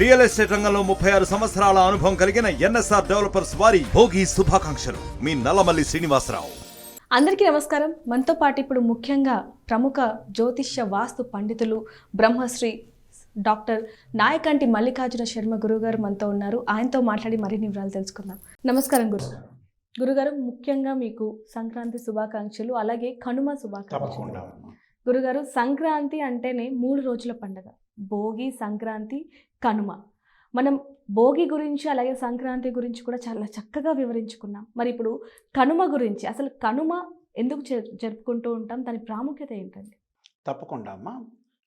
Real estate రంగంలో 36 సంవత్సరాల అనుభవం కలిగిన ఎన్ఎస్ఆర్ డెవలపర్స్ వారి భోగి శుభాకాంక్షలు. మీ నల్లమల్లి శ్రీనివాసరావు. అందరికీ నమస్కారం. మనతో పాటు ఇప్పుడు ముఖ్యంగా ప్రముఖ జ్యోతిష్య వాస్తు పండితులు బ్రహ్మశ్రీ డాక్టర్ నాయకంటి మల్లికార్జున శర్మ గురుగారు మనతో ఉన్నారు. ఆయనతో మాట్లాడి మరిన్ని వివరాలు తెలుసుకుందాం. నమస్కారం గురుగారు, ముఖ్యంగా మీకు సంక్రాంతి శుభాకాంక్షలు, అలాగే కనుమ శుభాకాంక్షలు. గురుగారు, సంక్రాంతి అంటేనే 3 రోజుల పండుగ: భోగి, సంక్రాంతి, కనుమ. మనం భోగి గురించి అలాగే సంక్రాంతి గురించి కూడా చాలా చక్కగా వివరించుకున్నాం. మరి ఇప్పుడు కనుమ గురించి, అసలు కనుమ ఎందుకు జరుపుకుంటూ ఉంటాం, దాని ప్రాముఖ్యత ఏంటండి? తప్పకుండా అమ్మా.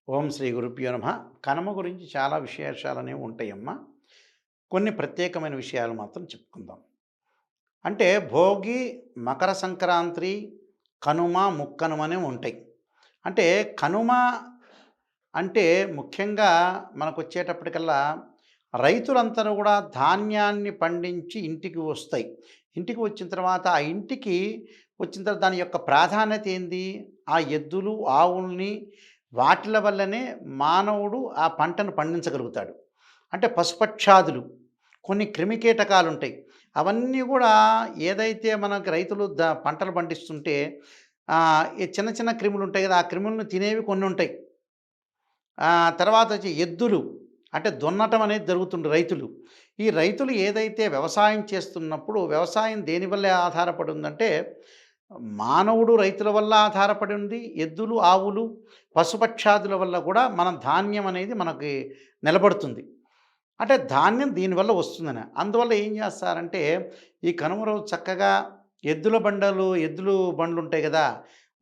ఓం శ్రీ గురుభ్యో నమః. కనుమ గురించి చాలా విశేషాలు అనేవి ఉంటాయమ్మా. కొన్ని ప్రత్యేకమైన విషయాలు మాత్రం చెప్పుకుందాం. అంటే భోగి, మకర సంక్రాంతి, కనుమ, ముక్కనుమ అనేవి ఉంటాయి. అంటే కనుమ అంటే ముఖ్యంగా మనకు వచ్చేటప్పటికల్లా రైతులందరూ కూడా ధాన్యాన్ని పండించి ఇంటికి వస్తాయి. ఇంటికి వచ్చిన తర్వాత ఆ ఇంటికి వచ్చిన తర్వాత దాని యొక్క ప్రాధాన్యత ఏంది? ఆ ఎద్దులు, ఆవుల్ని, వాటిల వల్లనే మానవుడు ఆ పంటను పండించగలుగుతాడు. అంటే పశుపక్షాదులు, కొన్ని క్రిమికీటకాలు ఉంటాయి. అవన్నీ కూడా ఏదైతే మనకు రైతులు పంటలు పండిస్తుంటే ఈ చిన్న చిన్న క్రిములు ఉంటాయి కదా, ఆ క్రిములను తినేవి కొన్ని ఉంటాయి. తర్వాత వచ్చి ఎద్దులు, అంటే దున్నటం అనేది జరుగుతుంది రైతులు. ఈ రైతులు ఏదైతే వ్యవసాయం చేస్తున్నప్పుడు వ్యవసాయం దేనివల్ల ఆధారపడి ఉందంటే మానవుడు రైతుల వల్ల ఆధారపడి ఉంది. ఎద్దులు, ఆవులు, పశుపక్షాదుల వల్ల కూడా మన ధాన్యం అనేది మనకి నిలబడుతుంది. అంటే ధాన్యం దీనివల్ల వస్తుందని. అందువల్ల ఏం చేస్తారంటే ఈ కనుమ రోజు చక్కగా ఎద్దుల బండ్లు ఉంటాయి కదా,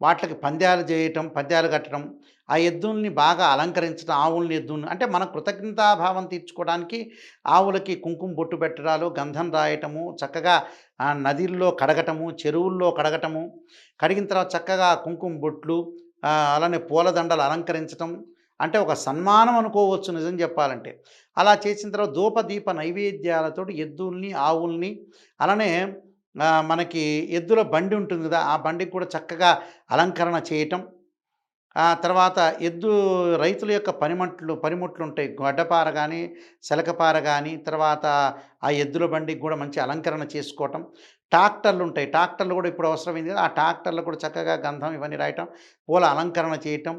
వాటికి పందాలు చేయటం, పందాలు కట్టడం, ఆ ఎద్దుల్ని బాగా అలంకరించడం, ఆవుల్ని, ఎద్దుల్ని, అంటే మన కృతజ్ఞతాభావం తీర్చుకోవడానికి ఆవులకి కుంకుమ బొట్టు పెట్టడాలు, గంధం రాయటము, చక్కగా నదిల్లో కడగటము, చెరువుల్లో కడగటము, కడిగిన తర్వాత చక్కగా కుంకుమ బొట్లు, అలానే పూలదండలు అలంకరించటం, అంటే ఒక సన్మానం అనుకోవచ్చు నిజం చెప్పాలంటే. అలా చేసిన తర్వాత ధూపదీప నైవేద్యాలతో ఎద్దుల్ని, ఆవుల్ని, అలానే మనకి ఎద్దుల బండి ఉంటుంది కదా, ఆ బండికి కూడా చక్కగా అలంకరణ చేయటం. తర్వాత రైతుల యొక్క పనిముట్లు ఉంటాయి. గడ్డపార కానీ, శలకపార కానీ, తర్వాత ఆ ఎద్దుల బండికి కూడా మంచి అలంకరణ చేసుకోవటం. ట్రాక్టర్లు ఉంటాయి, ట్రాక్టర్లు కూడా ఇప్పుడు అవసరమైంది కదా, ఆ ట్రాక్టర్లు కూడా చక్కగా గంధం ఇవన్నీ రాయటం, పూల అలంకరణ చేయటం,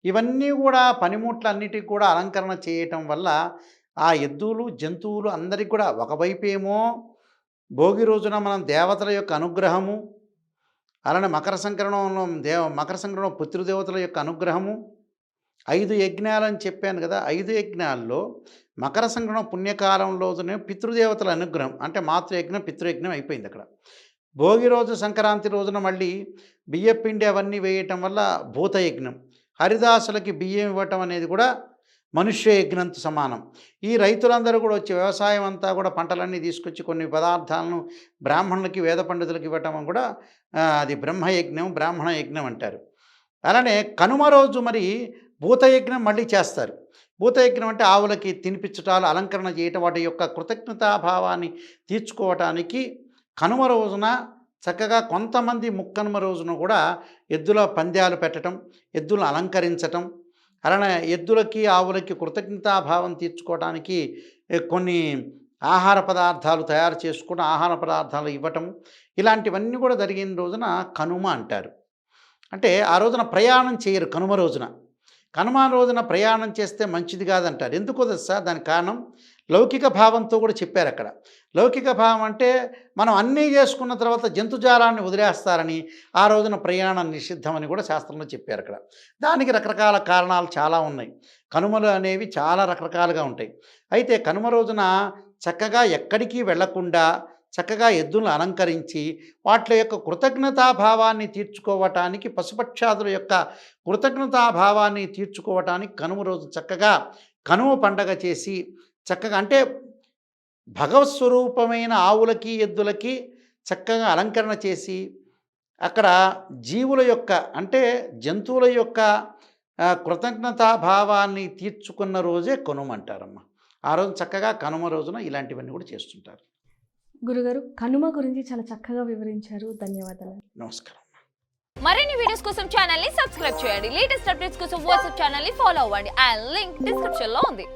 ఇవన్నీ కూడా పనిముట్లన్నిటికి కూడా అలంకరణ చేయటం వల్ల ఆ ఎద్దులు, జంతువులు అందరికీ కూడా ఒకవైపేమో భోగి రోజున మనం దేవతల యొక్క అనుగ్రహము, అలానే మకర సంక్రమణం పితృదేవతల యొక్క అనుగ్రహము. 5 యజ్ఞాలని చెప్పాను కదా, 5 యజ్ఞాల్లో మకర సంక్రమణ పుణ్యకాలం రోజునే పితృదేవతల అనుగ్రహం, అంటే మాతృయజ్ఞం, పితృయజ్ఞం అయిపోయింది అక్కడ. భోగి రోజు, సంక్రాంతి రోజున మళ్ళీ బియ్యపిండి అవన్నీ వేయటం వల్ల భూతయజ్ఞం, హరిదాసులకి బియ్యం ఇవ్వటం అనేది కూడా మనుష్య యజ్ఞంతో సమానం. ఈ రైతులందరూ కూడా వచ్చి వ్యవసాయం అంతా కూడా పంటలన్నీ తీసుకొచ్చి కొన్ని పదార్థాలను బ్రాహ్మణులకి, వేద పండితులకి ఇవ్వటం కూడా అది బ్రహ్మయజ్ఞం, బ్రాహ్మణ యజ్ఞం అంటారు. అలానే కనుమ రోజు మరి భూతయజ్ఞం మళ్ళీ చేస్తారు. భూతయజ్ఞం అంటే ఆవులకి తినిపించటాలు, అలంకరణ చేయటం, వాటి యొక్క కృతజ్ఞతాభావాన్ని తీర్చుకోవటానికి కనుమ రోజున చక్కగా కొంతమంది ముక్కనుమ రోజున కూడా ఎద్దుల పందాలు పెట్టడం, ఎద్దులను అలంకరించటం, అలానే ఎద్దులకి, ఆవులకి కృతజ్ఞతాభావం తీర్చుకోవడానికి కొన్ని ఆహార పదార్థాలు తయారు చేసుకుని ఆహార పదార్థాలు ఇవ్వటం, ఇలాంటివన్నీ కూడా జరిగిన రోజున కనుమ అంటారు. అంటే ఆ రోజున ప్రయాణం చేయరు. కనుమ రోజున ప్రయాణం చేస్తే మంచిది కాదంటారు. ఎందుకో తెలుసా? దానికి కారణం లౌకిక భావంతో కూడా చెప్పారు అక్కడ. లౌకిక భావం అంటే మనం అన్నీ చేసుకున్న తర్వాత జంతుజాలాన్ని వదిలేస్తారని, ఆ రోజున ప్రయాణం నిషిద్ధమని కూడా శాస్త్రంలో చెప్పారు అక్కడ. దానికి రకరకాల కారణాలు చాలా ఉన్నాయి. కనుమలు అనేవి చాలా రకరకాలుగా ఉంటాయి. అయితే కనుమ రోజున చక్కగా ఎక్కడికి వెళ్లకుండా చక్కగా ఎద్దులను అలంకరించి వాటి యొక్క కృతజ్ఞతాభావాన్ని తీర్చుకోవటానికి, పశుపక్షాదుల యొక్క కృతజ్ఞతాభావాన్ని తీర్చుకోవటానికి కనుమ రోజు చక్కగా కనుమ పండగ చేసి చక్కగా, అంటే భగవత్ స్వరూపమైన ఆవులకి, ఎద్దులకి చక్కగా అలంకరణ చేసి అక్కడ జీవుల యొక్క, అంటే జంతువుల యొక్క కృతజ్ఞతాభావాన్ని తీర్చుకున్న రోజే కనుమ అంటారమ్మ. ఆ రోజు చక్కగా కనుమ రోజున ఇలాంటివన్నీ కూడా చేస్తుంటారు. గురుగారు, కనుమ గురించి చాలా చక్కగా వివరించారు. ధన్యవాదాలు. నమస్కారం. మరిన్ని వీడియోస్ కోసం ఛానల్ ని సబ్స్క్రైబ్ చేయండి. లేటెస్ట్ అప్డేట్స్ కోసం వాట్సాప్ ఛానల్ ని ఫాలో అవ్వండి. ఆ లింక్ డిస్క్రిప్షన్ లో ఉంది.